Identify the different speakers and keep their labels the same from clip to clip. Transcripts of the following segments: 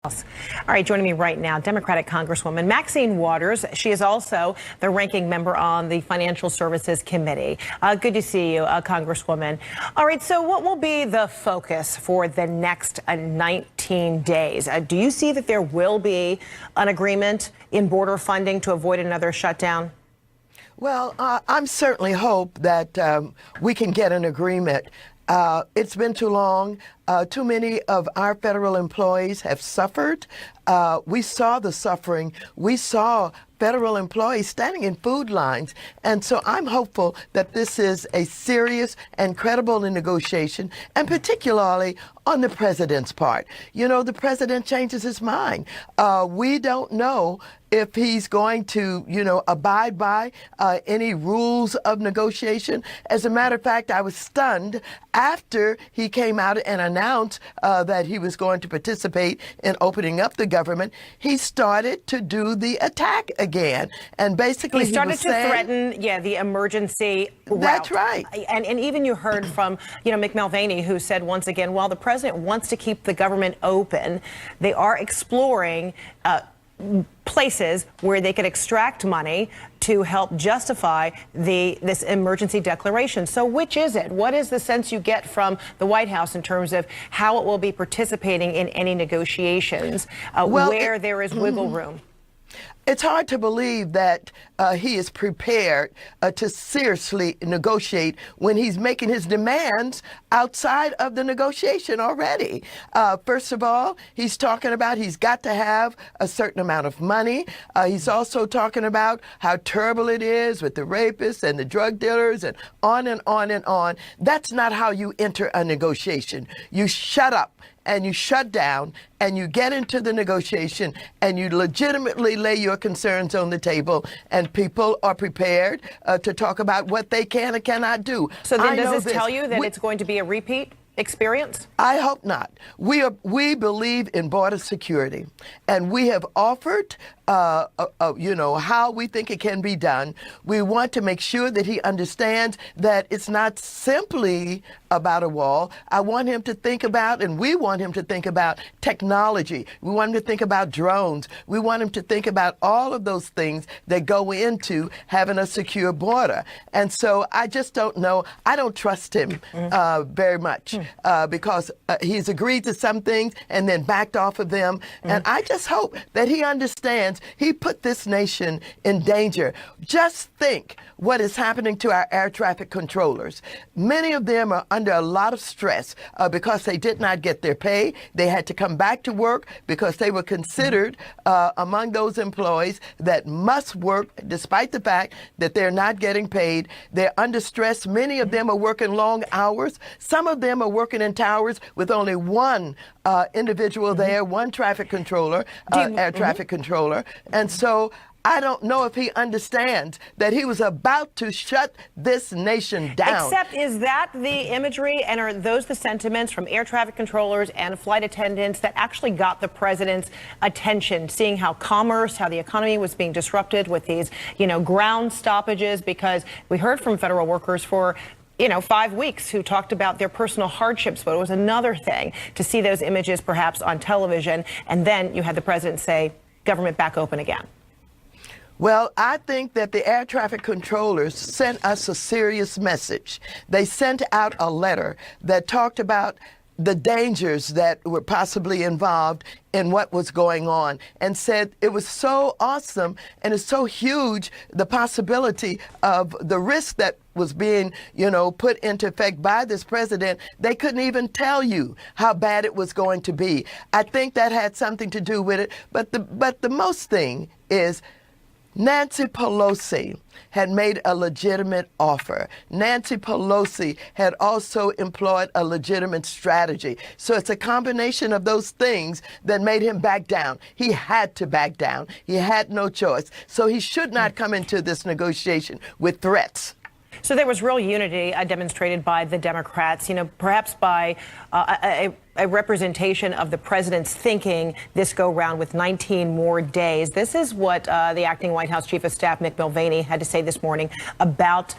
Speaker 1: All right, joining me right now, Democratic Congresswoman Maxine Waters. She is also the ranking member on the Financial Services Committee. Good to see you, Congresswoman. All right, so what will be the focus for the next 19 days? Do you see that there will be an agreement in border funding to avoid another shutdown?
Speaker 2: Well, I'm certainly hope that we can get an agreement. It's been too long. Too many of our federal employees have suffered. We saw the suffering. We saw federal employees standing in food lines. And so I'm hopeful that this is a serious and credible negotiation, and particularly on the president's part. You know, the president changes his mind. We don't know if he's going to, abide by any rules of negotiation. As a matter of fact, I was stunned after he came out and announced that he was going to participate in opening up the government. He started to do the attack again, and basically
Speaker 1: he started to threaten, the emergency route.
Speaker 2: That's right.
Speaker 1: And even you heard from, McMilvaney, who said once again, while the president wants to keep the government open, they are exploring places where they could extract money to help justify this emergency declaration. So which is it? What is the sense you get from the White House in terms of how it will be participating in any negotiations where there is wiggle room?
Speaker 2: It's hard to believe that he is prepared to seriously negotiate when he's making his demands outside of the negotiation already. First of all, he's talking about he's got to have a certain amount of money. He's also talking about how terrible it is with the rapists and the drug dealers and on and on and on. That's not how you enter a negotiation. You shut up and you shut down and you get into the negotiation and you legitimately lay your concerns on the table, and people are prepared to talk about what they can and cannot do.
Speaker 1: So then does this tell you that it's going to be a repeat experience?
Speaker 2: I hope not. We believe in border security, and we have offered how we think it can be done. We want to make sure that he understands that it's not simply about a wall. I want him to think about, and we want him to think about technology. We want him to think about drones. We want him to think about all of those things that go into having a secure border. And so I just don't know. I don't trust him very much because he's agreed to some things and then backed off of them. And I just hope that he understands he put this nation in danger. Just think what is happening to our air traffic controllers. Many of them are under a lot of stress because they did not get their pay. They had to come back to work because they were considered among those employees that must work despite the fact that they're not getting paid. They're under stress. Many of them are working long hours. Some of them are working in towers with only one individual there, one traffic controller, air traffic controller. And so I don't know if he understands that he was about to shut this nation down.
Speaker 1: Except, is that the imagery and are those the sentiments from air traffic controllers and flight attendants that actually got the president's attention, seeing how commerce, how the economy was being disrupted with these, ground stoppages? Because we heard from federal workers for 5 weeks who talked about their personal hardships, but it was another thing to see those images perhaps on television. And then you had the president say, government back open again.
Speaker 2: Well, I think that the air traffic controllers sent us a serious message. They sent out a letter that talked about the dangers that were possibly involved in what was going on, and said it was so awesome and it's so huge, the possibility of the risk that was being, put into effect by this president. They couldn't even tell you how bad it was going to be. I think that had something to do with it. But the most thing is Nancy Pelosi had made a legitimate offer. Nancy Pelosi had also employed a legitimate strategy. So it's a combination of those things that made him back down. He had to back down. He had no choice. So he should not come into this negotiation with threats.
Speaker 1: So there was real unity demonstrated by the Democrats, perhaps by a representation of the president's thinking this go round with 19 more days. This is what the acting White House Chief of Staff, McMilvaney, had to say this morning about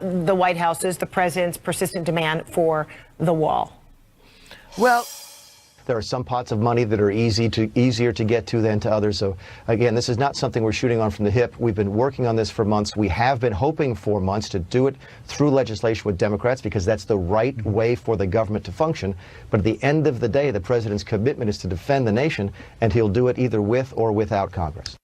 Speaker 1: the White House's, the president's persistent demand for the wall.
Speaker 2: Well,
Speaker 3: There are some pots of money that are easier to get to than to others. So again, this is not something we're shooting on from the hip. We've been working on this for months. We have been hoping for months to do it through legislation with Democrats because that's the right way for the government to function. But at the end of the day, the president's commitment is to defend the nation, and he'll do it either with or without Congress.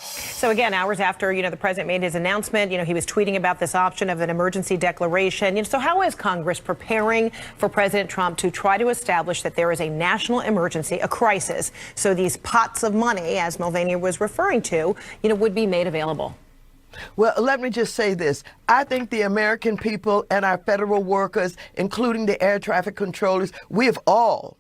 Speaker 1: So again, hours after, the president made his announcement, he was tweeting about this option of an emergency declaration. So how is Congress preparing for President Trump to try to establish that there is a national emergency, a crisis, so these pots of money, as Mulvaney was referring to, would be made available?
Speaker 2: Well, let me just say this. I think the American people and our federal workers, including the air traffic controllers, we have all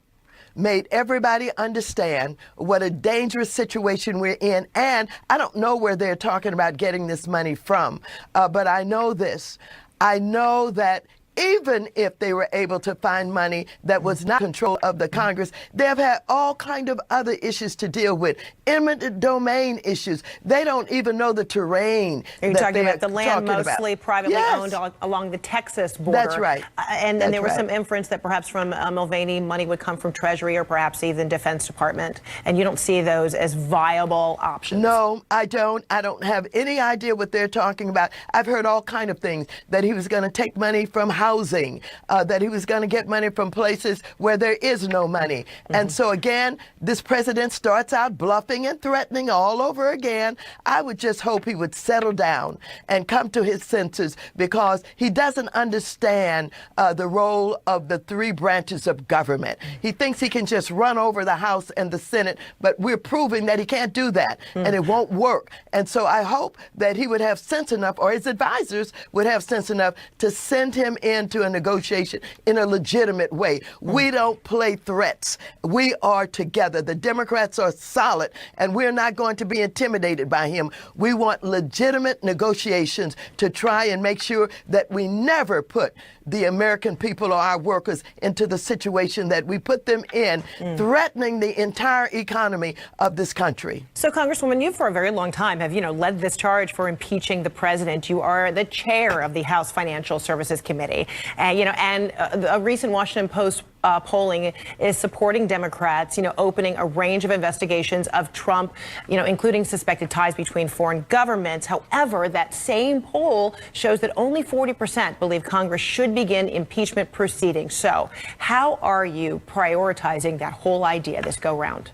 Speaker 2: made everybody understand what a dangerous situation we're in. And I don't know where they're talking about getting this money from, but I know this. I know that even if they were able to find money that was not control of the Congress, they've had all kind of other issues to deal with, eminent domain issues. They don't even know the terrain.
Speaker 1: Are you talking about the land mostly privately
Speaker 2: Yes.
Speaker 1: owned along the Texas border?
Speaker 2: That's right.
Speaker 1: And
Speaker 2: That's
Speaker 1: there was
Speaker 2: right.
Speaker 1: some inference that perhaps from Mulvaney, money would come from Treasury or perhaps even Defense Department. And you don't see those as viable options?
Speaker 2: No, I don't. I don't have any idea what they're talking about. I've heard all kind of things, that he was going to take money from housing, that he was going to get money from places where there is no money. And so again, this president starts out bluffing and threatening all over again. I would just hope he would settle down and come to his senses, because he doesn't understand the role of the three branches of government. He thinks he can just run over the House and the Senate, but we're proving that he can't do that, and it won't work. And so I hope that he would have sense enough, or his advisors would have sense enough, to send him into a negotiation in a legitimate way. We don't play threats. We are together. The Democrats are solid, and we're not going to be intimidated by him. We want legitimate negotiations to try and make sure that we never put the American people or our workers into the situation that we put them in, threatening the entire economy of this country.
Speaker 1: So, Congresswoman, you for a very long time have, led this charge for impeaching the president. You are the chair of the House Financial Services Committee. And a recent Washington Post polling is supporting Democrats, opening a range of investigations of Trump, including suspected ties between foreign governments. However, that same poll shows that only 40% believe Congress should begin impeachment proceedings. So how are you prioritizing that whole idea this go round?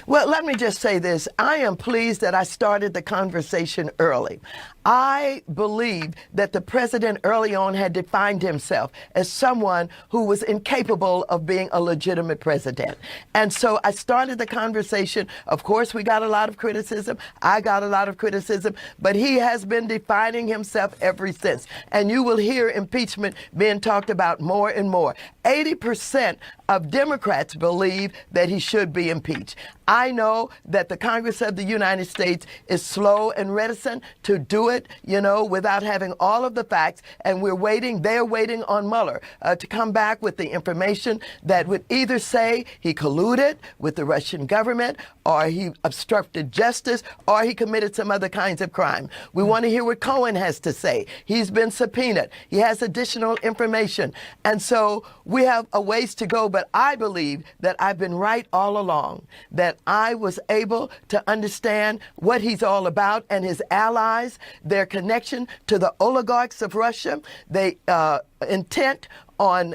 Speaker 2: Well, let me just say this. I am pleased that I started the conversation early. I believe that the president early on had defined himself as someone who was incapable of being a legitimate president. And so I started the conversation. Of course, we got a lot of criticism. I got a lot of criticism, but he has been defining himself ever since. And you will hear impeachment being talked about more and more. 80% of Democrats believe that he should be impeached. I know that the Congress of the United States is slow and reticent to do it, without having all of the facts. And they're waiting on Mueller to come back with the information that would either say he colluded with the Russian government, or he obstructed justice, or he committed some other kinds of crime. We want to hear what Cohen has to say. He's been subpoenaed. He has additional information. And so we have a ways to go, but I believe that I've been right all along, that I was able to understand what he's all about and his allies, their connection to the oligarchs of Russia, they intent on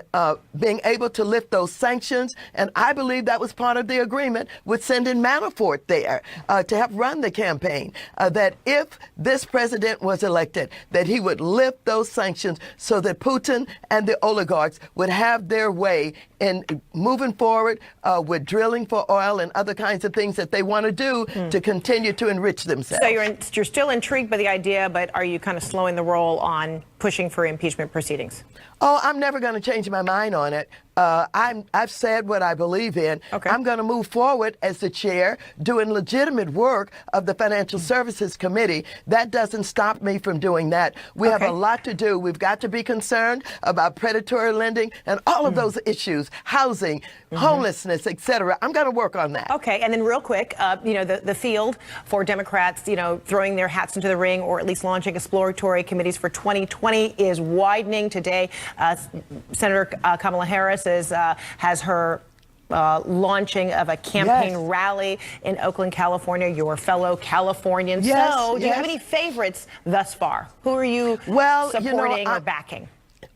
Speaker 2: being able to lift those sanctions. And I believe that was part of the agreement with sending Manafort there to help run the campaign, that if this president was elected, that he would lift those sanctions so that Putin and the oligarchs would have their way in moving forward with drilling for oil and other kinds of things that they want to do to continue to enrich themselves.
Speaker 1: So you're still intrigued by the idea, but are you kind of slowing the roll on pushing for impeachment proceedings?
Speaker 2: Oh, I'm never going to change my mind on it. I've said what I believe in.
Speaker 1: Okay.
Speaker 2: I'm going to move forward as the chair, doing legitimate work of the Financial Services Committee. That doesn't stop me from doing that. We have a lot to do. We've got to be concerned about predatory lending and all of those issues, housing, homelessness, et cetera. I'm going to work on that.
Speaker 1: Okay, and then real quick, the field for Democrats, throwing their hats into the ring or at least launching exploratory committees for 2020 is widening today. Senator Kamala Harris has her launching of a campaign
Speaker 2: Yes.
Speaker 1: rally in Oakland, California, your fellow Californian.
Speaker 2: Yes,
Speaker 1: So, do you have
Speaker 2: yes.
Speaker 1: any favorites thus far? Who are you
Speaker 2: Well,
Speaker 1: supporting or backing?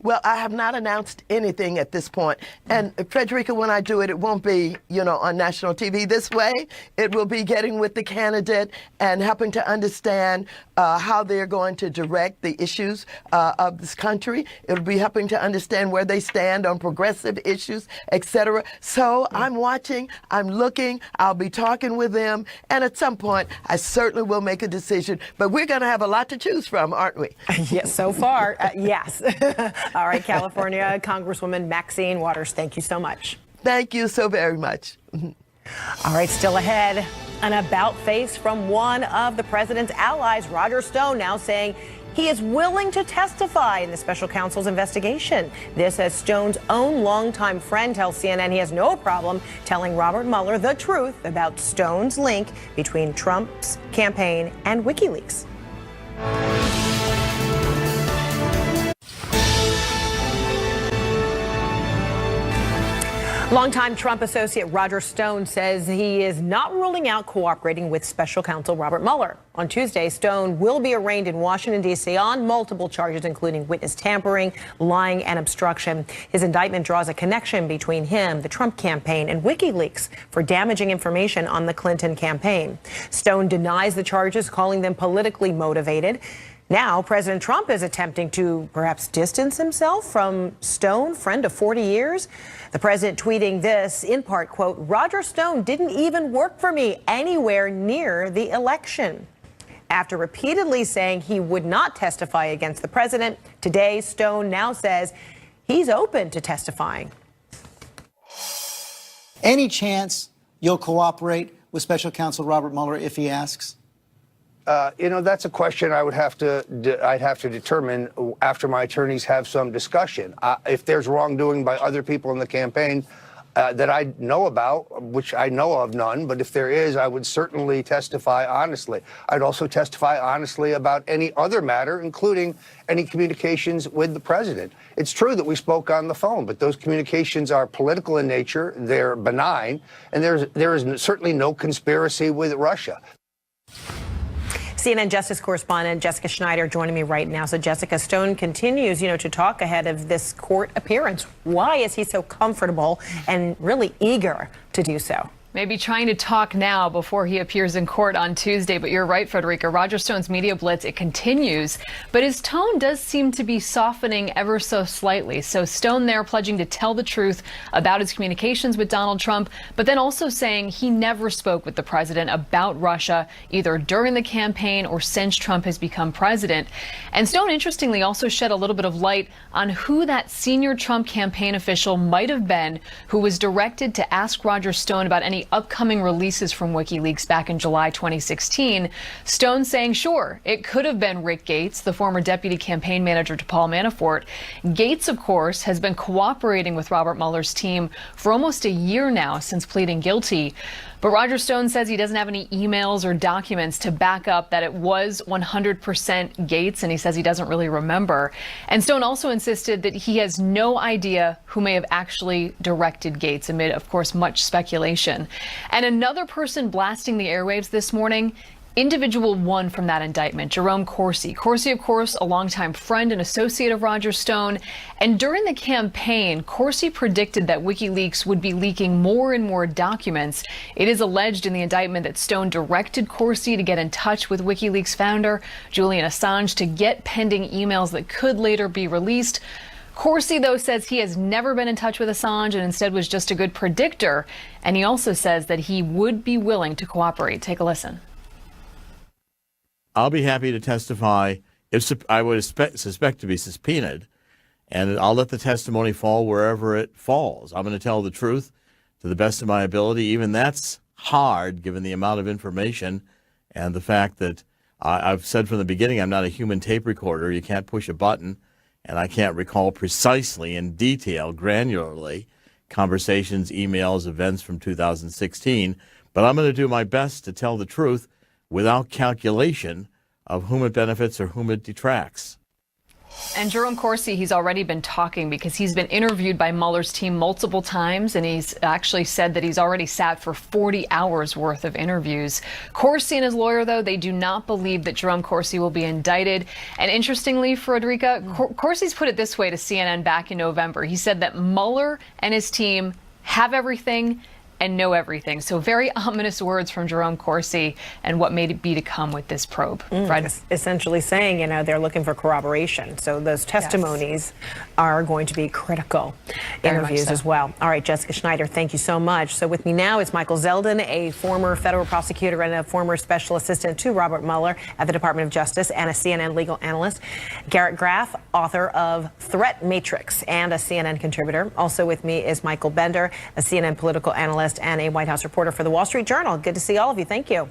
Speaker 2: Well, I have not announced anything at this point. And Frederica, when I do it, it won't be, on national TV this way. It will be getting with the candidate and helping to understand how they're going to direct the issues of this country. It'll be helping to understand where they stand on progressive issues, et cetera. So I'm watching, I'm looking, I'll be talking with them. And at some point, I certainly will make a decision. But we're going to have a lot to choose from, aren't we?
Speaker 1: Yes, so far, yes. All right, California Congresswoman Maxine Waters, thank you so much.
Speaker 2: Thank you so very much.
Speaker 1: All right, still ahead, an about face from one of the president's allies, Roger Stone, now saying he is willing to testify in the special counsel's investigation. This as Stone's own longtime friend tells CNN he has no problem telling Robert Mueller the truth about Stone's link between Trump's campaign and WikiLeaks. Longtime Trump associate Roger Stone says he is not ruling out cooperating with special counsel Robert Mueller. On Tuesday, Stone will be arraigned in Washington, D.C. on multiple charges, including witness tampering, lying, and obstruction. His indictment draws a connection between him, the Trump campaign, and WikiLeaks for damaging information on the Clinton campaign. Stone denies the charges, calling them politically motivated. Now, President Trump is attempting to perhaps distance himself from Stone, friend of 40 years. The president tweeting this, in part, quote, Roger Stone didn't even work for me anywhere near the election. After repeatedly saying he would not testify against the president, today Stone now says he's open to testifying.
Speaker 4: Any chance you'll cooperate with special counsel Robert Mueller if he asks?
Speaker 5: That's a question I'd have to determine after my attorneys have some discussion. If there's wrongdoing by other people in the campaign that I know about, which I know of none, but if there is, I would certainly testify honestly. I'd also testify honestly about any other matter, including any communications with the president. It's true that we spoke on the phone, but those communications are political in nature, they're benign, and there is certainly no conspiracy with Russia.
Speaker 1: CNN Justice correspondent Jessica Schneider joining me right now. So, Jessica, Stone continues, to talk ahead of this court appearance. Why is he so comfortable and really eager to do so?
Speaker 6: Maybe trying to talk now before he appears in court on Tuesday. But you're right, Frederica. Roger Stone's media blitz, it continues. But his tone does seem to be softening ever so slightly. So Stone there pledging to tell the truth about his communications with Donald Trump, but then also saying he never spoke with the president about Russia, either during the campaign or since Trump has become president. And Stone, interestingly, also shed a little bit of light on who that senior Trump campaign official might have been who was directed to ask Roger Stone about any upcoming releases from WikiLeaks back in July 2016. Stone saying, sure, it could have been Rick Gates, the former deputy campaign manager to Paul Manafort. Gates, of course, has been cooperating with Robert Mueller's team for almost a year now since pleading guilty. But Roger Stone says he doesn't have any emails or documents to back up that it was 100% Gates, and he says he doesn't really remember. And Stone also insisted that he has no idea who may have actually directed Gates, amid, of course, much speculation. And another person blasting the airwaves this morning, individual one from that indictment, Jerome Corsi. Corsi, of course, a longtime friend and associate of Roger Stone. And during the campaign, Corsi predicted that WikiLeaks would be leaking more and more documents. It is alleged in the indictment that Stone directed Corsi to get in touch with WikiLeaks founder Julian Assange to get pending emails that could later be released. Corsi, though, says he has never been in touch with Assange and instead was just a good predictor. And he also says that he would be willing to cooperate. Take a listen.
Speaker 7: I'll be happy to testify if I would suspect to be subpoenaed, and I'll let the testimony fall wherever it falls. I'm going to tell the truth to the best of my ability. Even that's hard given the amount of information and the fact that I've said from the beginning I'm not a human tape recorder. You can't push a button, and I can't recall precisely in detail, granularly, conversations, emails, events from 2016. But I'm going to do my best to tell the truth without calculation of whom it benefits or whom it detracts.
Speaker 6: And Jerome Corsi, he's already been talking because he's been interviewed by Mueller's team multiple times, and he's actually said that he's already sat for 40 hours worth of interviews. Corsi and his lawyer, though, they do not believe that Jerome Corsi will be indicted. And interestingly, Frederica, Corsi's put it this way to CNN back in November. He said that Mueller and his team have everything and know everything. So very ominous words from Jerome Corsi and what may be to come with this probe. Fred?
Speaker 1: Essentially saying, they're looking for corroboration. So those testimonies are going to be critical. Interviews as well. All right, Jessica Schneider, thank you so much. So with me now is Michael Zeldin, a former federal prosecutor and a former special assistant to Robert Mueller at the Department of Justice and a CNN legal analyst. Garrett Graff, author of Threat Matrix and a CNN contributor. Also with me is Michael Bender, a CNN political analyst and a White House reporter for the Wall Street Journal. Good to see all of you. Thank you. All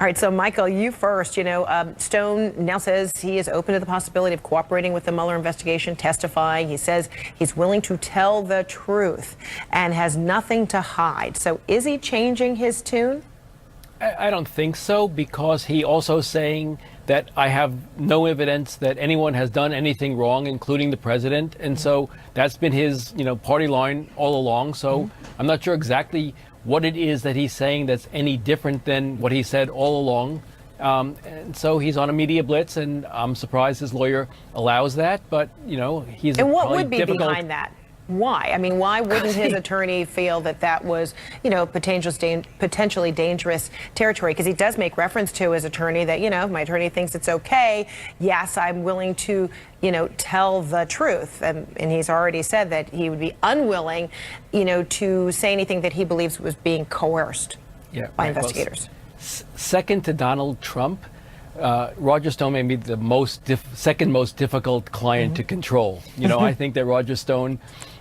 Speaker 1: right, so Michael, you first. Stone now says he is open to the possibility of cooperating with the Mueller investigation, testifying. He says he's willing to tell the truth and has nothing to hide. So is he changing his tune?
Speaker 8: I don't think so, because he also saying that I have no evidence that anyone has done anything wrong, including the president. And so that's been his, party line all along. So I'm not sure exactly what it is that he's saying that's any different than what he said all along. And so he's on a media blitz, and I'm surprised his lawyer allows that. But, he's
Speaker 1: and what would be behind that? Why? I mean, why wouldn't his attorney feel that that was, potentially dangerous territory? Because he does make reference to his attorney that, my attorney thinks it's okay. Yes, I'm willing to, tell the truth. And he's already said that he would be unwilling, to say anything that he believes was being coerced by investigators.
Speaker 8: Second to Donald Trump, Roger Stone may be the second most difficult client to control. I think that Roger Stone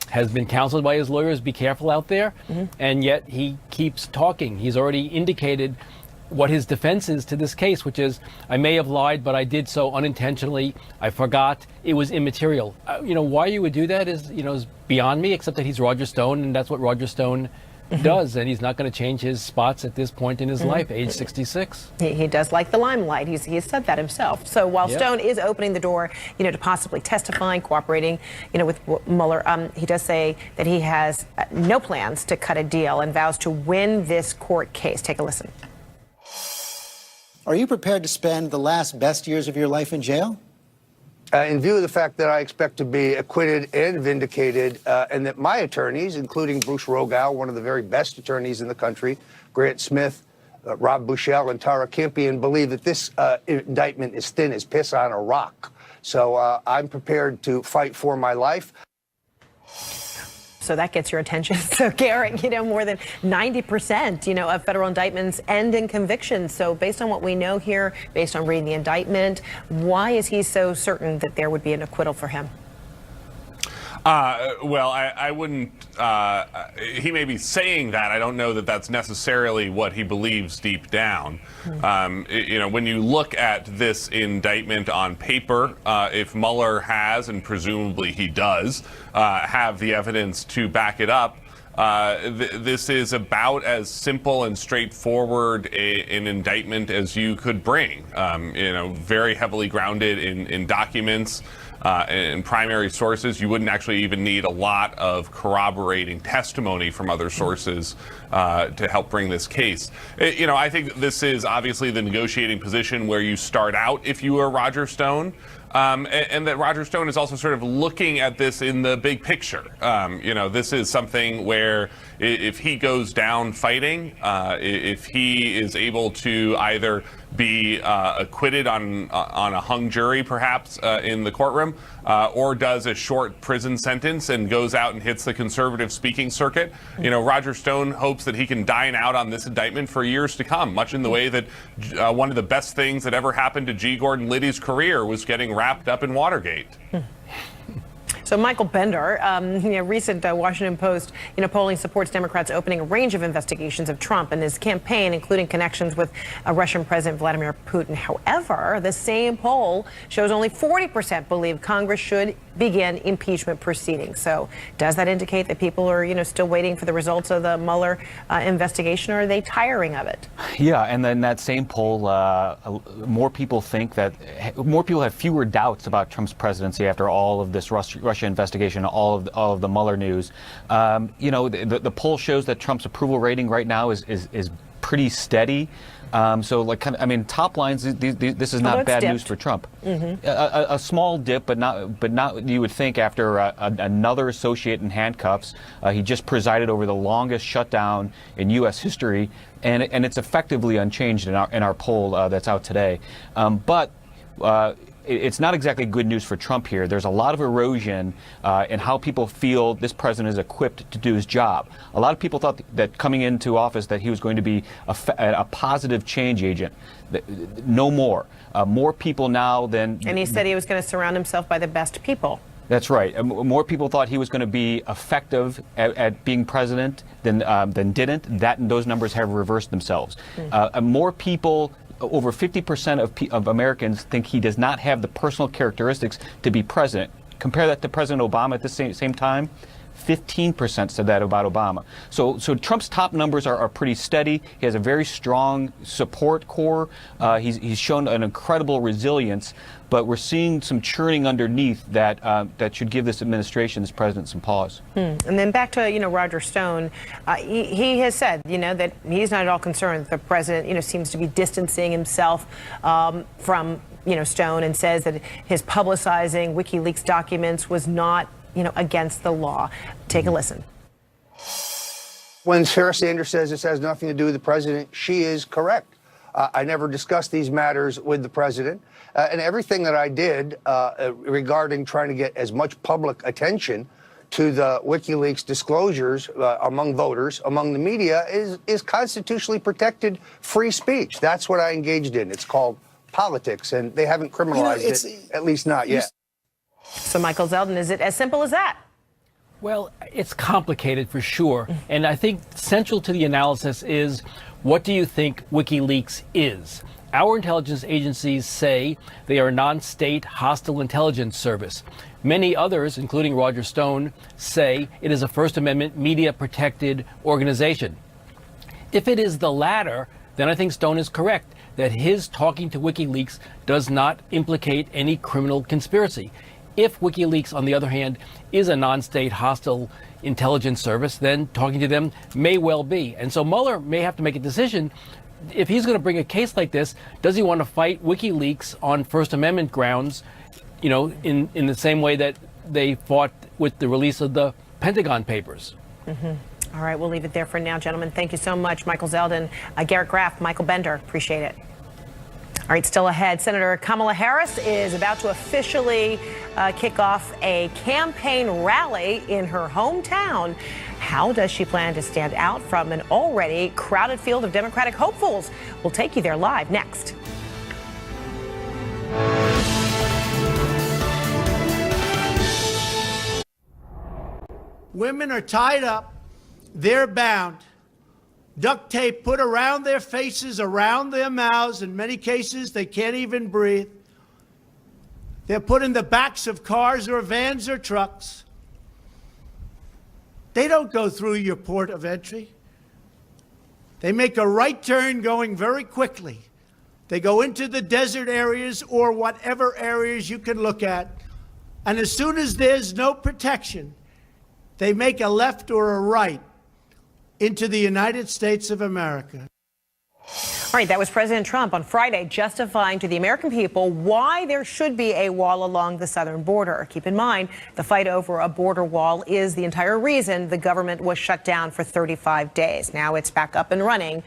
Speaker 8: has been counseled by his lawyers, be careful out there, and yet he keeps talking. He's already indicated what his defense is to this case, which is, I may have lied, but I did so unintentionally. I forgot. It was immaterial. Why you would do that is beyond me, except that he's Roger Stone, and that's what Roger Stone does, and he's not going to change his spots at this point in his life, age 66.
Speaker 1: He does like the limelight. He's said that himself. So while Stone is opening the door, to possibly testifying, cooperating, with Mueller, he does say that he has no plans to cut a deal and vows to win this court case. Take a listen.
Speaker 4: Are you prepared to spend the last best years of your life in jail?
Speaker 5: In view of the fact that I expect to be acquitted and vindicated, and that my attorneys, including Bruce Rogow, one of the very best attorneys in the country, Grant Smith, Rob Bushell, and Tara Campion, believe that this indictment is thin as piss on a rock. So I'm prepared to fight for my life.
Speaker 1: So that gets your attention. So Garrett, more than 90%, of federal indictments end in convictions. So based on what we know here, based on reading the indictment, why is he so certain that there would be an acquittal for him?
Speaker 9: Well, I wouldn't, he may be saying that. I don't know that that's necessarily what he believes deep down. When you look at this indictment on paper, if Mueller has, and presumably he does, have the evidence to back it up, this is about as simple and straightforward an indictment as you could bring. Very heavily grounded in documents. And primary sources. You wouldn't actually even need a lot of corroborating testimony from other sources to help bring this case. I think this is obviously the negotiating position where you start out if you are Roger Stone. And that Roger Stone is also sort of looking at this in the big picture. This is something where if he goes down fighting, if he is able to either be acquitted on a hung jury, perhaps, in the courtroom, or does a short prison sentence and goes out and hits the conservative speaking circuit. Roger Stone hopes that he can dine out on this indictment for years to come, much in the way that one of the best things that ever happened to G. Gordon Liddy's career was getting wrapped up in Watergate.
Speaker 1: So Michael Bender, recent Washington Post, polling supports Democrats opening a range of investigations of Trump and his campaign, including connections with Russian President Vladimir Putin. However, the same poll shows only 40% believe Congress should begin impeachment proceedings. So does that indicate that people are, still waiting for the results of the Mueller investigation, or are they tiring of it?
Speaker 10: Yeah, and then that same poll, more people have fewer doubts about Trump's presidency after all of this Russia investigation, all of the Mueller news. The poll shows that Trump's approval rating right now is pretty steady. Top lines. This is not bad news for Trump. Mm-hmm. A small dip, but not. You would think after another associate in handcuffs. He just presided over the longest shutdown in U.S. history, and it's effectively unchanged in our poll that's out today. It's not exactly good news for Trump here. There's a lot of erosion in how people feel this president is equipped to do his job. A lot of people thought that coming into office that he was going to be a positive change agent. No more. More people now than...
Speaker 1: And he said he was going to surround himself by the best people.
Speaker 10: That's right. More people thought he was going to be effective at being president than didn't. Those numbers have reversed themselves. More people... Over 50% of Americans think he does not have the personal characteristics to be president. Compare that to President Obama at the same time. 15% said that about Obama. So Trump's top numbers are pretty steady. He has a very strong support core. He's shown an incredible resilience, but we're seeing some churning underneath that should give this administration, this president, some pause.
Speaker 1: And then back to Roger Stone, he has said that he's not at all concerned that the president seems to be distancing himself from Stone, and says that his publicizing WikiLeaks documents was not against the law. Take a listen.
Speaker 5: When Sarah Sanders says this has nothing to do with the president, she is correct. I never discussed these matters with the president. And everything that I did regarding trying to get as much public attention to the WikiLeaks disclosures among voters, among the media, is constitutionally protected free speech. That's what I engaged in. It's called politics, and they haven't criminalized it, at least not yet.
Speaker 1: So, Michael Zeldin, is it as simple as that?
Speaker 8: Well, it's complicated for sure. And I think central to the analysis is, what do you think WikiLeaks is? Our intelligence agencies say they are a non-state hostile intelligence service. Many others, including Roger Stone, say it is a First Amendment media-protected organization. If it is the latter, then I think Stone is correct that his talking to WikiLeaks does not implicate any criminal conspiracy. If WikiLeaks, on the other hand, is a non-state hostile intelligence service, then talking to them may well be. And so Mueller may have to make a decision. If he's going to bring a case like this, does he want to fight WikiLeaks on First Amendment grounds, in the same way that they fought with the release of the Pentagon Papers?
Speaker 1: Mm-hmm. All right, we'll leave it there for now, gentlemen. Thank you so much, Michael Zeldin, Garrett Graff, Michael Bender. Appreciate it. All right, still ahead, Senator Kamala Harris is about to officially kick off a campaign rally in her hometown. How does she plan to stand out from an already crowded field of Democratic hopefuls? We'll take you there live next.
Speaker 11: Women are tied up, they're bound. Duct tape put around their faces, around their mouths. In many cases, they can't even breathe. They're put in the backs of cars or vans or trucks. They don't go through your port of entry. They make a right turn going very quickly. They go into the desert areas or whatever areas you can look at. And as soon as there's no protection, they make a left or a right into the United States of America.
Speaker 1: All right, that was President Trump on Friday justifying to the American people why there should be a wall along the southern border. Keep in mind, the fight over a border wall is the entire reason the government was shut down for 35 days. Now it's back up and running.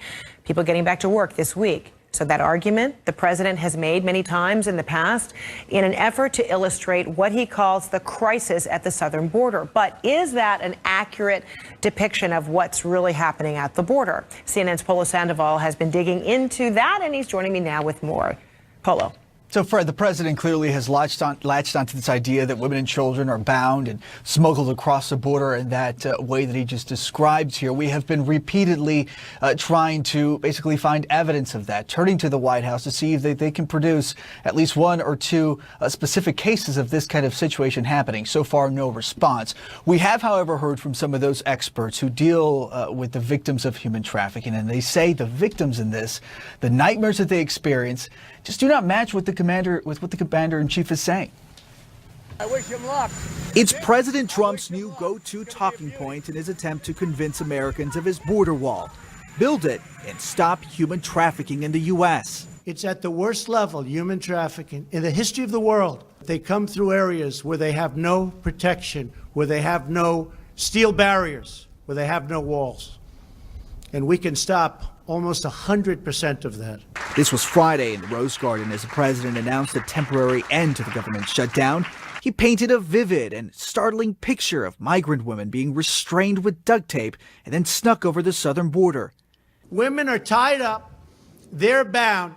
Speaker 1: People getting back to work this week. So that argument the president has made many times in the past in an effort to illustrate what he calls the crisis at the southern border. But is that an accurate depiction of what's really happening at the border? CNN's Polo Sandoval has been digging into that, and he's joining me now with more. Polo.
Speaker 12: So, Fred, the president clearly has latched onto this idea that women and children are bound and smuggled across the border in that way that he just described here. We have been repeatedly trying to basically find evidence of that, turning to the White House to see if they can produce at least one or two specific cases of this kind of situation happening. So far, no response. We have, however, heard from some of those experts who deal with the victims of human trafficking, and they say the victims in this, the nightmares that they experience, just do not match what the commander-in-chief is saying.
Speaker 11: I wish him luck.
Speaker 12: It's President Trump's new go-to talking point in his attempt to convince Americans of his border wall. Build it and stop human trafficking in the U.S.
Speaker 11: It's at the worst level, human trafficking, in the history of the world. They come through areas where they have no protection, where they have no steel barriers, where they have no walls. And we can stop almost 100% of that.
Speaker 12: This was Friday in the Rose Garden as the president announced a temporary end to the government shutdown. He painted a vivid and startling picture of migrant women being restrained with duct tape and then snuck over the southern border.
Speaker 11: Women are tied up, they're bound,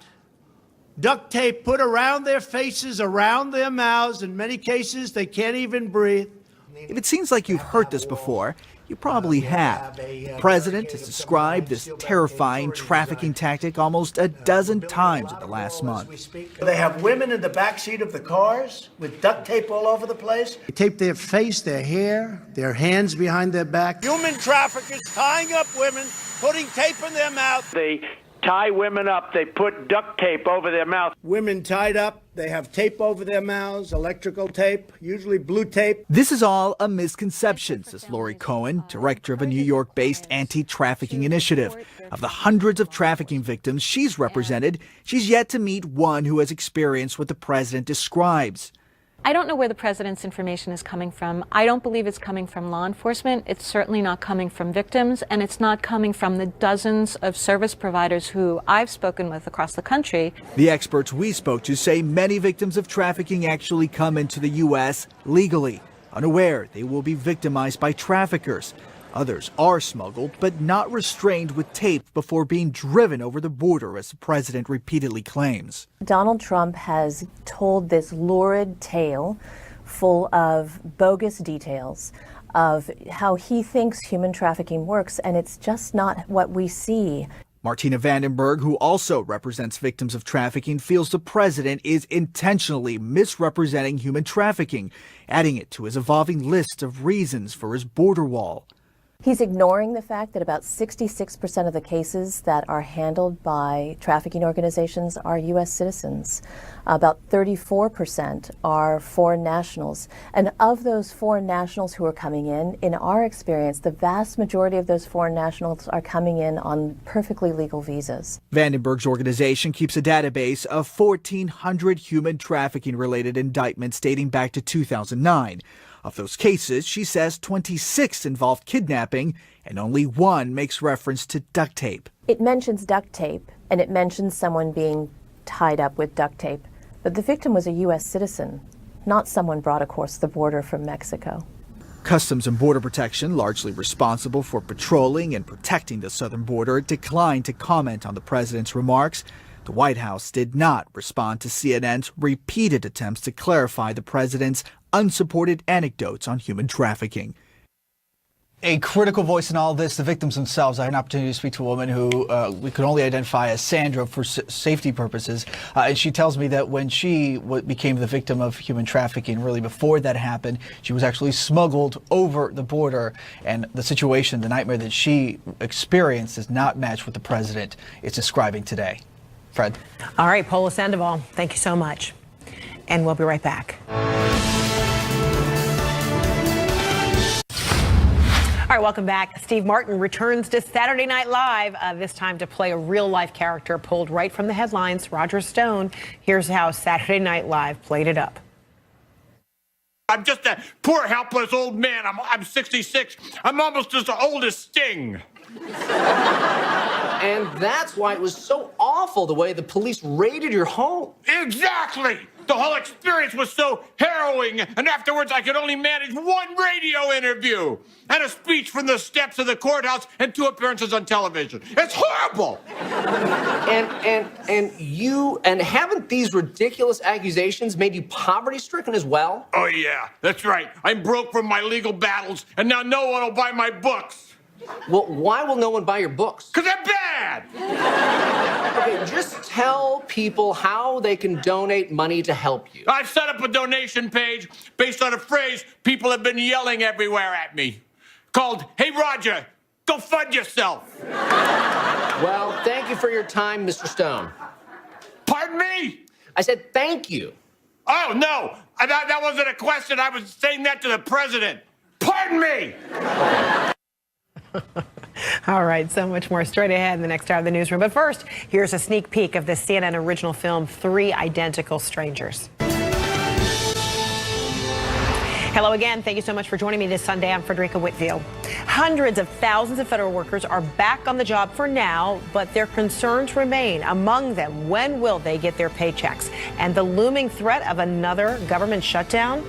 Speaker 11: duct tape put around their faces, around their mouths. In many cases, they can't even breathe.
Speaker 12: If it seems like you've heard this before, you probably have. The president has described this terrifying trafficking tactic almost a dozen times in the last month.
Speaker 11: They have women in the backseat of the cars with duct tape all over the place. They tape their face, their hair, their hands behind their back. Human traffickers tying up women, putting tape in their mouth.
Speaker 13: They tie women up. They put duct tape over their mouth.
Speaker 11: Women tied up, they have tape over their mouths, electrical tape, usually blue tape.
Speaker 12: This is all a misconception, says Lori Cohen, director of a New York-based anti-trafficking initiative. Of the hundreds of trafficking victims she's represented, she's yet to meet one who has experienced what the president describes.
Speaker 14: I don't know where the president's information is coming from. I don't believe it's coming from law enforcement. It's certainly not coming from victims, and it's not coming from the dozens of service providers who I've spoken with across the country.
Speaker 12: The experts we spoke to say many victims of trafficking actually come into the U.S. legally, unaware they will be victimized by traffickers. Others are smuggled, but not restrained with tape before being driven over the border, as the president repeatedly claims.
Speaker 15: Donald Trump has told this lurid tale full of bogus details of how he thinks human trafficking works, and it's just not what we see.
Speaker 12: Martina Vandenberg, who also represents victims of trafficking, feels the president is intentionally misrepresenting human trafficking, adding it to his evolving list of reasons for his border wall.
Speaker 15: He's ignoring the fact that about 66% of the cases that are handled by trafficking organizations are U.S. citizens. About 34% are foreign nationals. And of those foreign nationals who are coming in our experience, the vast majority of those foreign nationals are coming in on perfectly legal visas.
Speaker 12: Vandenberg's organization keeps a database of 1,400 human trafficking-related indictments dating back to 2009. Of those cases, she says 26 involved kidnapping, and only one makes reference to duct tape.
Speaker 15: It mentions duct tape, and it mentions someone being tied up with duct tape. But the victim was a U.S. citizen, not someone brought across the border from Mexico.
Speaker 12: Customs and Border Protection, largely responsible for patrolling and protecting the southern border, declined to comment on the president's remarks. The White House did not respond to CNN's repeated attempts to clarify the president's unsupported anecdotes on human trafficking.
Speaker 16: A critical voice in all this, the victims themselves. I had an opportunity to speak to a woman who we could only identify as Sandra for safety purposes. And she tells me that when she became the victim of human trafficking, really before that happened, she was actually smuggled over the border. And the situation, the nightmare that she experienced does not match what the president is describing today. Fred.
Speaker 1: All right, Paula Sandoval, thank you so much. And we'll be right back. All right, welcome back. Steve Martin returns to Saturday Night Live, this time to play a real-life character pulled right from the headlines. Roger Stone, here's how Saturday Night Live played it up.
Speaker 17: I'm just a poor, helpless old man. I'm 66. I'm almost as old as Sting.
Speaker 18: And that's why it was so awful the way the police raided your home.
Speaker 17: Exactly. The whole experience was so harrowing, and afterwards I could only manage one radio interview and a speech from the steps of the courthouse and 2 appearances on television. It's horrible!
Speaker 18: And haven't these ridiculous accusations made you poverty-stricken as well?
Speaker 17: Oh, yeah, that's right. I'm broke from my legal battles, and now no one will buy my books.
Speaker 18: Well, why will no one buy your books?
Speaker 17: Because they're bad!
Speaker 18: Okay, just tell people how they can donate money to help you.
Speaker 17: I've set up a donation page based on a phrase people have been yelling everywhere at me, called, "Hey, Roger, go fund yourself."
Speaker 18: Well, thank you for your time, Mr. Stone.
Speaker 17: Pardon me?
Speaker 18: I said thank you.
Speaker 17: Oh, no, that wasn't a question. I was saying that to the president. Pardon me!
Speaker 1: All right, so much more straight ahead in the next hour of the newsroom. But first, here's a sneak peek of the CNN original film, Three Identical Strangers. Hello again. Thank you so much for joining me this Sunday. I'm Frederica Whitfield. Hundreds of thousands of federal workers are back on the job for now, but their concerns remain. Among them, when will they get their paychecks? And the looming threat of another government shutdown?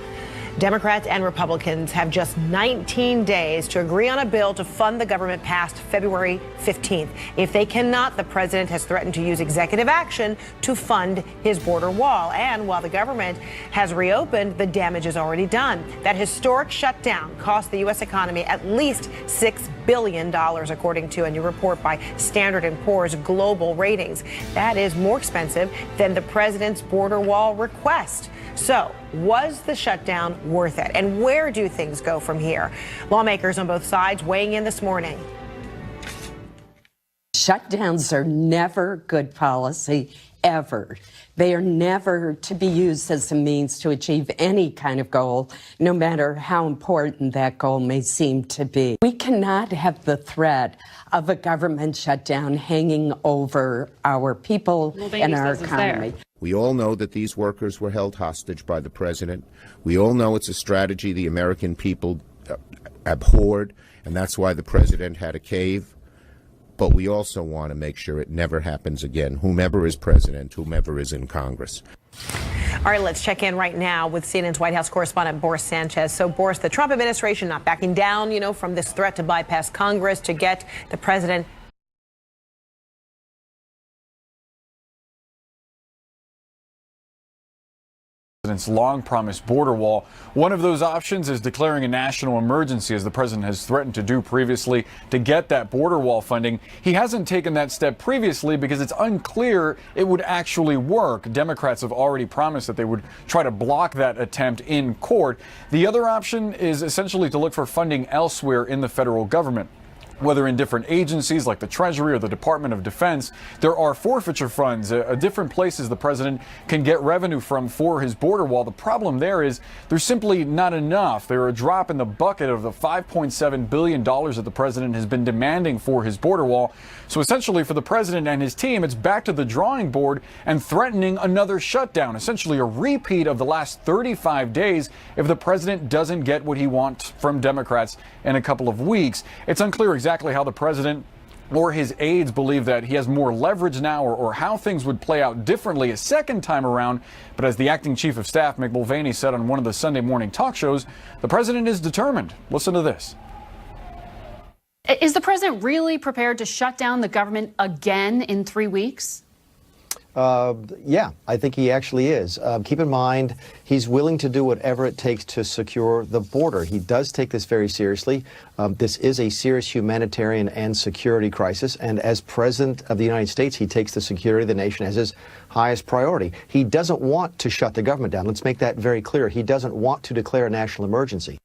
Speaker 1: Democrats and Republicans have just 19 days to agree on a bill to fund the government past February 15th. If they cannot, the president has threatened to use executive action to fund his border wall. And while the government has reopened, the damage is already done. That historic shutdown cost the U.S. economy at least $6 billion, according to a new report by Standard & Poor's Global Ratings. That is more expensive than the president's border wall request. So, was the shutdown worth it? And where do things go from here? Lawmakers on both sides weighing in this morning.
Speaker 19: Shutdowns are never good policy, ever. They are never to be used as a means to achieve any kind of goal, no matter how important that goal may seem to be. We cannot have the threat of a government shutdown hanging over our people and our economy.
Speaker 20: We all know that these workers were held hostage by the president. We all know it's a strategy the American people abhorred, and that's why the president had a cave. But we also want to make sure it never happens again, whomever is president, whomever is in Congress.
Speaker 1: All right, let's check in right now with CNN's White House correspondent Boris Sanchez. So, Boris, the Trump administration not backing down, from this threat to bypass Congress to get the president
Speaker 21: President's long-promised border wall. One of those options is declaring a national emergency, as the president has threatened to do previously, to get that border wall funding. He hasn't taken that step previously because it's unclear it would actually work. Democrats have already promised that they would try to block that attempt in court. The other option is essentially to look for funding elsewhere in the federal government. Whether in different agencies like the Treasury or the Department of Defense, there are forfeiture funds, different places the president can get revenue from for his border wall. The problem there is there's simply not enough. They're a drop in the bucket of the $5.7 billion that the president has been demanding for his border wall. So essentially for the president and his team, it's back to the drawing board and threatening another shutdown, essentially a repeat of the last 35 days if the president doesn't get what he wants from Democrats in a couple of weeks. It's unclear exactly how the president or his aides believe that he has more leverage now, or how things would play out differently a second time around. But as the acting chief of staff, Mick Mulvaney, said on one of the Sunday morning talk shows, the president is determined. Listen to this.
Speaker 22: Is the president really prepared to shut down the government again in 3 weeks?
Speaker 3: Yeah, I think he actually is. Keep in mind, he's willing to do whatever it takes to secure the border. He does take this very seriously. This is a serious humanitarian and security crisis. And as president of the United States, he takes the security of the nation as his highest priority. He doesn't want to shut the government down. Let's make that very clear. He doesn't want to declare a national emergency.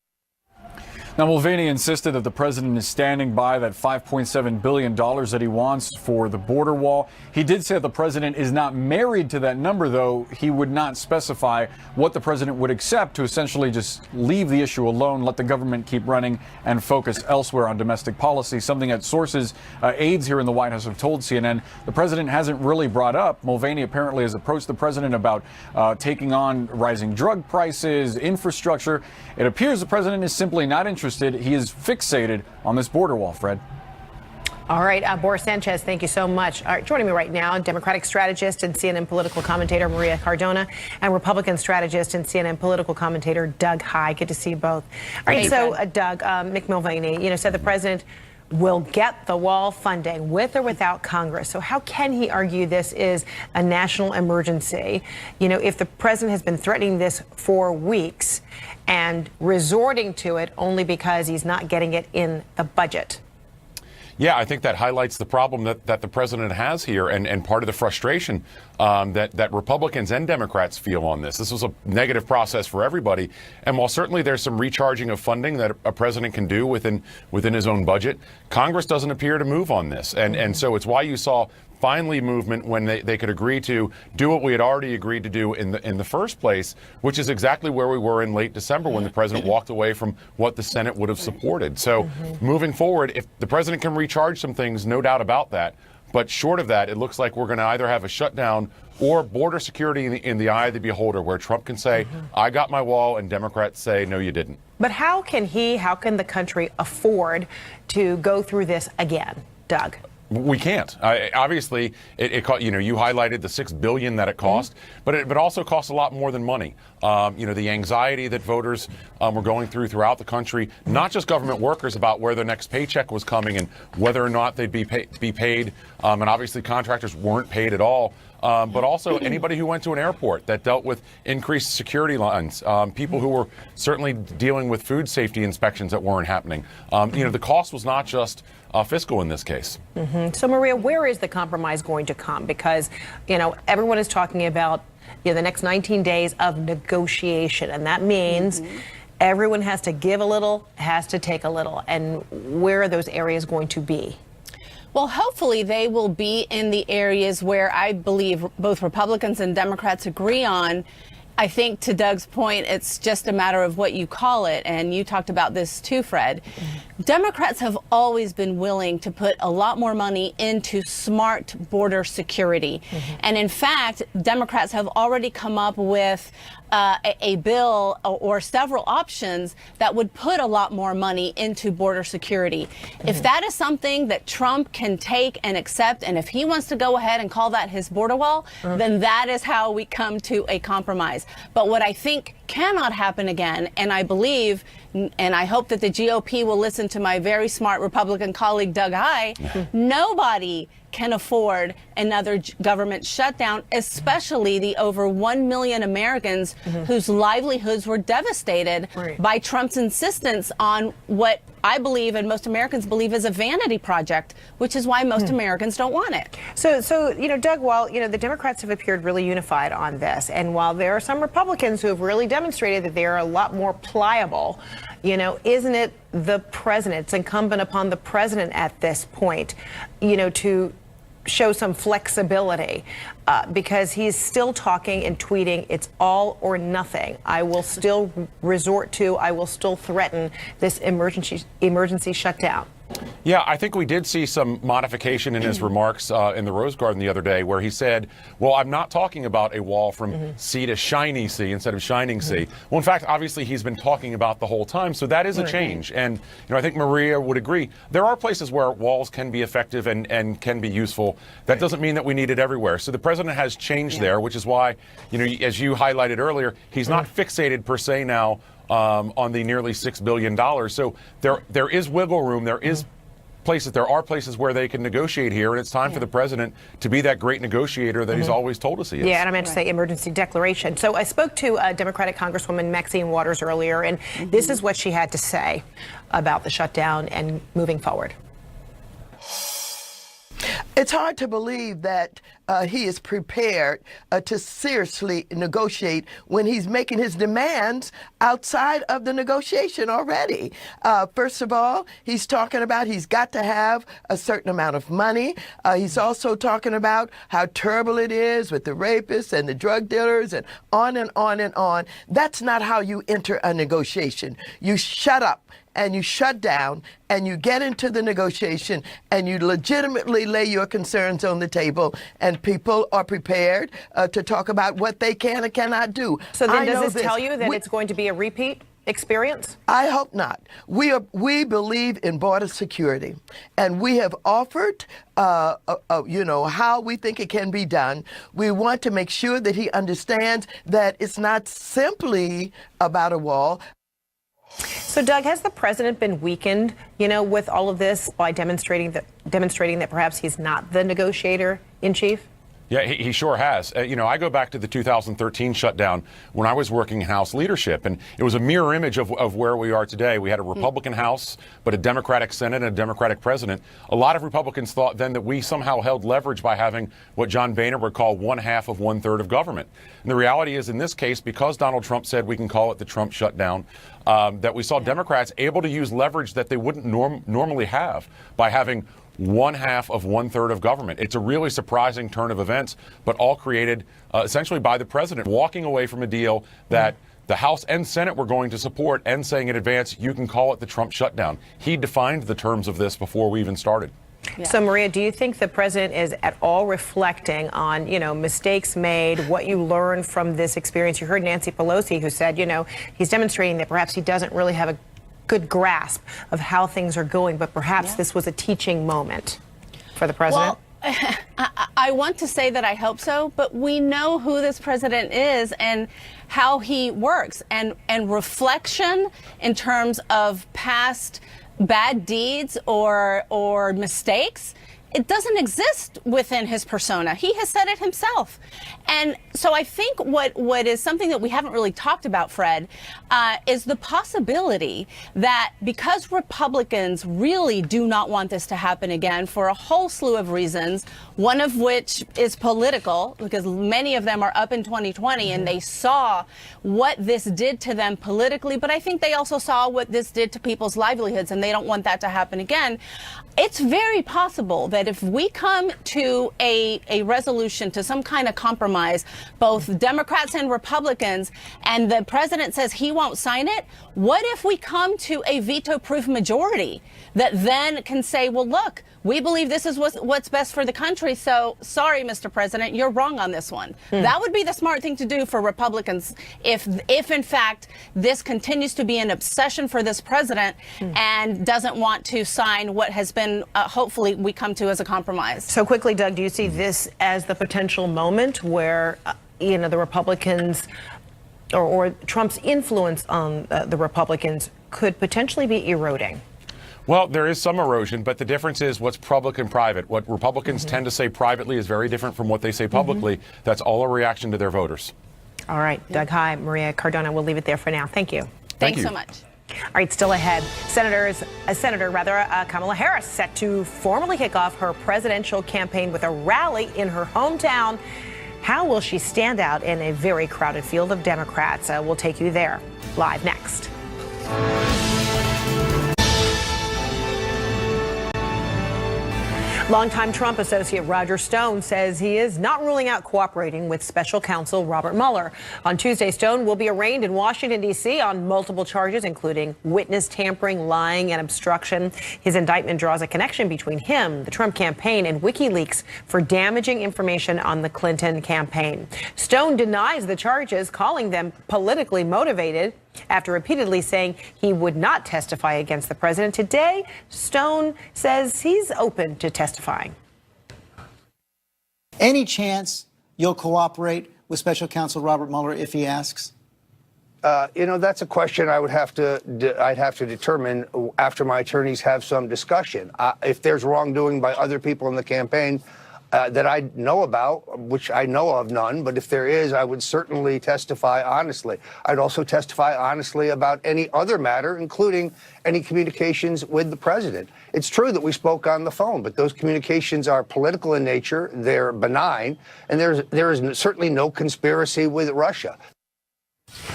Speaker 21: Now, Mulvaney insisted that the president is standing by that $5.7 billion that he wants for the border wall. He did say the president is not married to that number, though. He would not specify what the president would accept to essentially just leave the issue alone, let the government keep running, and focus elsewhere on domestic policy, something that sources, aides here in the White House have told CNN the president hasn't really brought up. Mulvaney apparently has approached the president about taking on rising drug prices, infrastructure. It appears the president is simply not interested. He is fixated on this border wall, Fred.
Speaker 1: All right, Boris Sanchez, thank you so much. All right, joining me right now, Democratic strategist and CNN political commentator Maria Cardona, and Republican strategist and CNN political commentator Doug Heye. Good to see you both. All right, so Doug, Mick Mulvaney, said the president will get the wall funding with or without Congress. So how can he argue this is a national emergency? You know, if the president has been threatening this for weeks and resorting to it only because he's not getting it in the budget.
Speaker 2: Yeah, I think that highlights the problem that the president has here and part of the frustration that Republicans and Democrats feel on this. This was a negative process for everybody. And while certainly there's some recharging of funding that a president can do within his own budget, Congress doesn't appear to move on this. And so it's why you saw finally movement when they could agree to do what we had already agreed to do in the first place, which is exactly where we were in late December when the president walked away from what the Senate would have supported. So moving forward, if the president can recharge some things, no doubt about that. But short of that, it looks like we're going to either have a shutdown or border security in the eye of the beholder, where Trump can say, I got my wall, and Democrats say, no, you didn't.
Speaker 1: But how can the country afford to go through this again, Doug?
Speaker 2: We can't. Obviously, it you highlighted the $6 billion that it cost, but it also costs a lot more than money. The anxiety that voters were going throughout the country, not just government workers about where their next paycheck was coming and whether or not they'd be paid, and obviously contractors weren't paid at all. But also anybody who went to an airport that dealt with increased security lines, people who were certainly dealing with food safety inspections that weren't happening. The cost was not just fiscal in this case.
Speaker 1: So, Maria, where is the compromise going to come? Because, everyone is talking about the next 19 days of negotiation, and that means everyone has to give a little, has to take a little. And where are those areas going to be?
Speaker 7: Well, hopefully they will be in the areas where I believe both Republicans and Democrats agree on. I think, to Doug's point, it's just a matter of what you call it. And you talked about this too, Fred. Democrats have always been willing to put a lot more money into smart border security. And in fact, Democrats have already come up with a bill or several options that would put a lot more money into border security. If that is something that Trump can take and accept, and if he wants to go ahead and call that his border wall, then that is how we come to a compromise. But what I think cannot happen again, and I believe, and I hope that the GOP will listen to my very smart Republican colleague Doug Heye, nobody can afford another government shutdown, especially the over 1 million Americans whose livelihoods were devastated by Trump's insistence on what I believe and most Americans believe is a vanity project, which is why most Americans don't want it.
Speaker 1: So, Doug, while, the Democrats have appeared really unified on this, and while there are some Republicans who have really demonstrated that they are a lot more pliable, isn't it the president, it's incumbent upon the president at this point, to show some flexibility, because he's still talking and tweeting, it's all or nothing. I will still I will still threaten this emergency shutdown.
Speaker 2: Yeah, I think we did see some modification in his remarks in the Rose Garden the other day, where he said, well, I'm not talking about a wall from sea to shiny sea instead of shining sea. Well, in fact, obviously, he's been talking about the whole time. So that is a change. And, I think Maria would agree. There are places where walls can be effective and can be useful. That doesn't mean that we need it everywhere. So the president has changed there, which is why, as you highlighted earlier, he's not fixated per se now on the nearly $6 billion. So there is wiggle room. There are places where they can negotiate here, and it's time for the president to be that great negotiator that he's always told us he is.
Speaker 1: Yeah, and I meant to say emergency declaration. So I spoke to Democratic Congresswoman Maxine Waters earlier, and this is what she had to say about the shutdown and moving forward.
Speaker 23: It's hard to believe that he is prepared to seriously negotiate when he's making his demands outside of the negotiation already. First of all, he's talking about he's got to have a certain amount of money. He's also talking about how terrible it is with the rapists and the drug dealers and on and on and on. That's not how you enter a negotiation. You shut up and you shut down and you get into the negotiation and you legitimately lay your concerns on the table, and people are prepared to talk about what they can and cannot do.
Speaker 1: So then does this tell you that it's going to be a repeat experience?
Speaker 23: I hope not. We believe in border security, and we have offered how we think it can be done. We want to make sure that he understands that it's not simply about a wall.
Speaker 1: So, Doug, has the president been weakened, with all of this by demonstrating that perhaps he's not the negotiator in chief?
Speaker 2: Yeah, he sure has. I go back to the 2013 shutdown when I was working in House leadership, and it was a mirror image of where we are today. We had a Republican House, but a Democratic Senate and a Democratic president. A lot of Republicans thought then that we somehow held leverage by having what John Boehner would call 1/2 of 1/3 of government. And the reality is, in this case, because Donald Trump said we can call it the Trump shutdown, that we saw Democrats able to use leverage that they wouldn't normally have by having 1/2 of 1/3 of government. It's a really surprising turn of events, but all created essentially by the president walking away from a deal that the House and Senate were going to support and saying in advance, you can call it the Trump shutdown. He defined the terms of this before we even started.
Speaker 1: Yeah. So, Maria, do you think the president is at all reflecting on, mistakes made, what you learned from this experience? You heard Nancy Pelosi, who said, he's demonstrating that perhaps he doesn't really have a good grasp of how things are going, but perhaps this was a teaching moment for the president.
Speaker 7: Well, I want to say that I hope so, but we know who this president is and how he works, and reflection in terms of past bad deeds or mistakes. It doesn't exist within his persona. He has said it himself. And so I think what is something that we haven't really talked about, Fred, is the possibility that because Republicans really do not want this to happen again for a whole slew of reasons, one of which is political, because many of them are up in 2020 and they saw what this did to them politically, but I think they also saw what this did to people's livelihoods, and they don't want that to happen again. It's very possible that if we come to a resolution, to some kind of compromise, both Democrats and Republicans, and the president says he won't sign it, what if we come to a veto-proof majority that then can say, well, look, we believe this is what's best for the country, so sorry, Mr. President, you're wrong on this one. That would be the smart thing to do for Republicans if in fact this continues to be an obsession for this president and doesn't want to sign what has been hopefully we come to as a compromise.
Speaker 1: So quickly, Doug, do you see this as the potential moment where the Republicans or Trump's influence on the Republicans could potentially be eroding?
Speaker 2: Well, there is some erosion, but the difference is what's public and private. What Republicans tend to say privately is very different from what they say publicly. That's all a reaction to their voters.
Speaker 1: All right, Doug, hi, Maria Cardona. We'll leave it there for now. Thank you.
Speaker 7: Thanks so much.
Speaker 1: All right, still ahead. Kamala Harris set to formally kick off her presidential campaign with a rally in her hometown. How will she stand out in a very crowded field of Democrats? We'll take you there live next. Longtime Trump associate Roger Stone says he is not ruling out cooperating with special counsel Robert Mueller. On Tuesday, Stone will be arraigned in Washington, D.C. on multiple charges, including witness tampering, lying, and obstruction. His indictment draws a connection between him, the Trump campaign, and WikiLeaks for damaging information on the Clinton campaign. Stone denies the charges, calling them politically motivated, after repeatedly saying he would not testify against the president. Today, Stone says he's open to testifying.
Speaker 4: Any chance you'll cooperate with Special Counsel Robert Mueller if he asks?
Speaker 5: That's a question I'd have to determine after my attorneys have some discussion. If there's wrongdoing by other people in the campaign that I know about, which I know of none, but if there is, I would certainly testify honestly. I'd also testify honestly about any other matter, including any communications with the president. It's true that we spoke on the phone, but those communications are political in nature, they're benign, and there is certainly no conspiracy with Russia.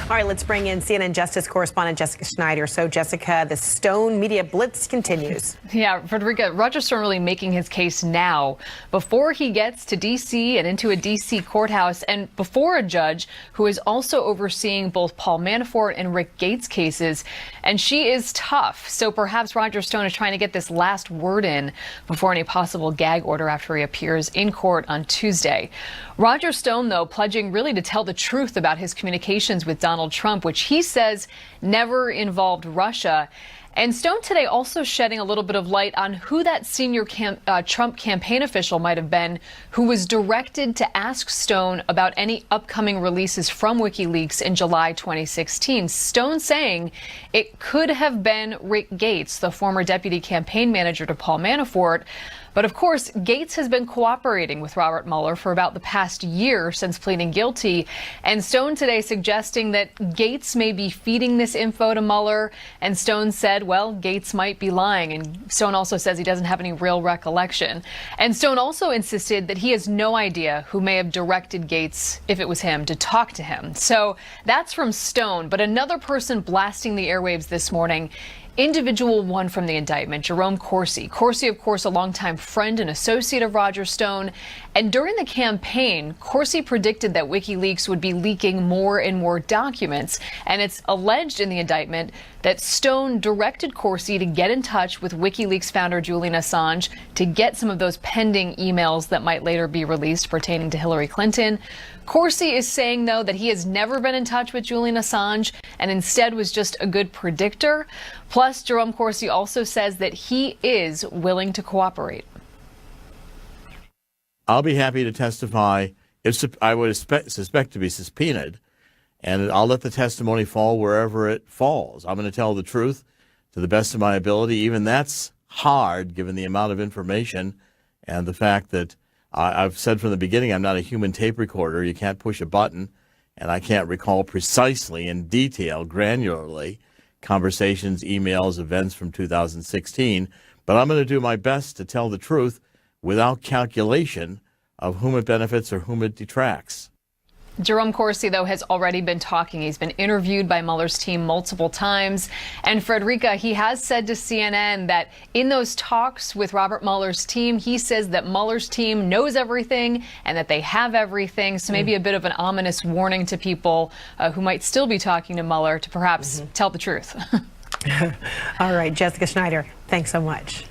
Speaker 1: All right, let's bring in CNN Justice correspondent Jessica Schneider. So, Jessica, the Stone media blitz continues.
Speaker 6: Yeah, Frederica, Roger Stone really making his case now before he gets to D.C. and into a D.C. courthouse and before a judge who is also overseeing both Paul Manafort and Rick Gates cases. And she is tough. So perhaps Roger Stone is trying to get this last word in before any possible gag order after he appears in court on Tuesday. Roger Stone, though, pledging really to tell the truth about his communications with Donald Trump, which he says never involved Russia. And Stone today also shedding a little bit of light on who that senior Trump campaign official might have been who was directed to ask Stone about any upcoming releases from WikiLeaks in July 2016. Stone saying it could have been Rick Gates, the former deputy campaign manager to Paul Manafort. But of course, Gates has been cooperating with Robert Mueller for about the past year since pleading guilty. And Stone today suggesting that Gates may be feeding this info to Mueller. And Stone said, well, Gates might be lying. And Stone also says he doesn't have any real recollection. And Stone also insisted that he has no idea who may have directed Gates, if it was him, to talk to him. So that's from Stone. But another person blasting the airwaves this morning, individual one from the indictment, Jerome Corsi. Corsi, of course, a longtime friend and associate of Roger Stone. And during the campaign, Corsi predicted that WikiLeaks would be leaking more and more documents. And it's alleged in the indictment that Stone directed Corsi to get in touch with WikiLeaks founder Julian Assange to get some of those pending emails that might later be released pertaining to Hillary Clinton. Corsi is saying, though, that he has never been in touch with Julian Assange and instead was just a good predictor. Plus, Jerome Corsi also says that he is willing to cooperate.
Speaker 8: I'll be happy to testify if I would suspect to be subpoenaed, and I'll let the testimony fall wherever it falls. I'm going to tell the truth to the best of my ability. Even that's hard given the amount of information and the fact that I've said from the beginning I'm not a human tape recorder. You can't push a button, and I can't recall precisely in detail, granularly, conversations, emails, events from 2016. But I'm going to do my best to tell the truth without calculation of whom it benefits or whom it detracts.
Speaker 6: Jerome Corsi, though, has already been talking. He's been interviewed by Mueller's team multiple times. And Frederica, he has said to CNN that in those talks with Robert Mueller's team, he says that Mueller's team knows everything and that they have everything. So maybe a bit of an ominous warning to people who might still be talking to Mueller to perhaps tell the truth.
Speaker 1: All right, Jessica Schneider, thanks so much.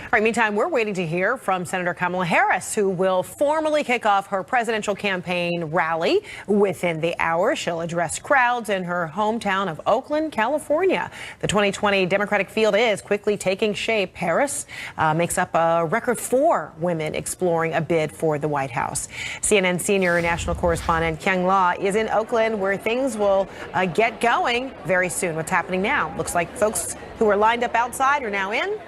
Speaker 1: All right, meantime, we're waiting to hear from Senator Kamala Harris, who will formally kick off her presidential campaign rally within the hour. She'll address crowds in her hometown of Oakland, California. The 2020 Democratic field is quickly taking shape. Harris makes up a record 4 women exploring a bid for the White House. CNN senior national correspondent Kyung La is in Oakland, where things will get going very soon. What's happening now? Looks like folks who were lined up outside are now in.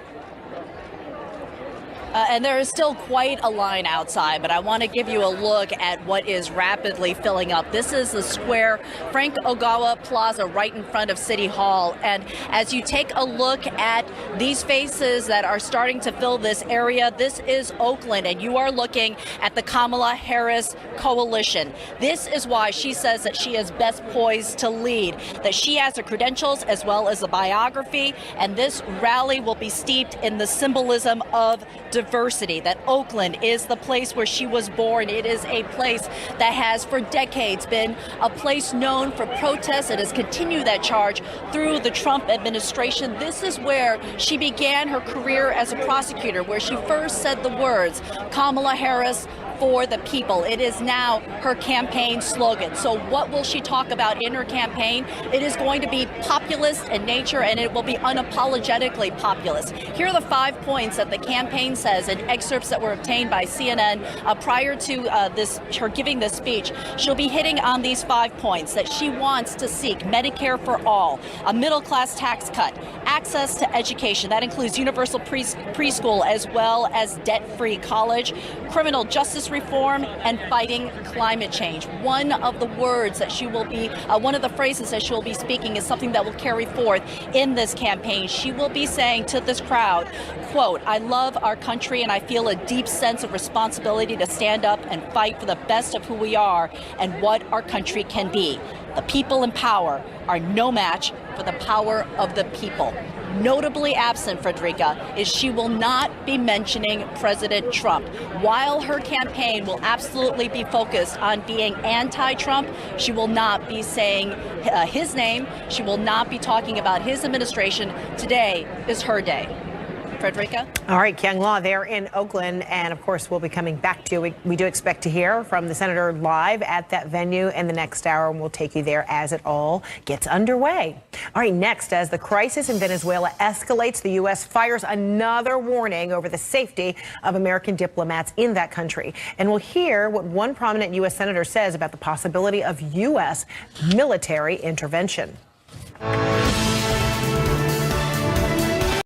Speaker 9: And there is still quite a line outside, but I want to give you a look at what is rapidly filling up. This is the square Frank Ogawa Plaza right in front of City Hall. And as you take a look at these faces that are starting to fill this area, this is Oakland, and you are looking at the Kamala Harris coalition. This is why she says that she is best poised to lead, that she has the credentials as well as a biography, and this rally will be steeped in the symbolism of diversity, that Oakland is the place where she was born. It is a place that has for decades been a place known for protests and has continued that charge through the Trump administration. This is where she began her career as a prosecutor, where she first said the words, Kamala Harris for the people. It is now her campaign slogan. So what will she talk about in her campaign? It is going to be populist in nature, and it will be unapologetically populist. Here are the 5 points that the campaign says in excerpts that were obtained by CNN prior to her giving this speech. She'll be hitting on these 5 points: that she wants to seek Medicare for all, a middle-class tax cut, access to education, that includes universal preschool as well as debt-free college, criminal justice reform, and fighting climate change. One of the words that she will be, one of the phrases that she'll be speaking is something that will carry forth in this campaign. She will be saying to this crowd, quote, I love our country and I feel a deep sense of responsibility to stand up and fight for the best of who we are and what our country can be. The people in power are no match for the power of the people. Notably absent, Frederica, is she will not be mentioning President Trump. While her campaign will absolutely be focused on being anti-Trump, she will not be saying his name. She will not be talking about his administration. Today is her day. Frederica?
Speaker 1: All right, Kyung Law there in Oakland. And of course, we'll be coming back to you. We do expect to hear from the senator live at that venue in the next hour, and we'll take you there as it all gets underway. All right, next, as the crisis in Venezuela escalates, the U.S. fires another warning over the safety of American diplomats in that country. And we'll hear what one prominent U.S. senator says about the possibility of U.S. military intervention.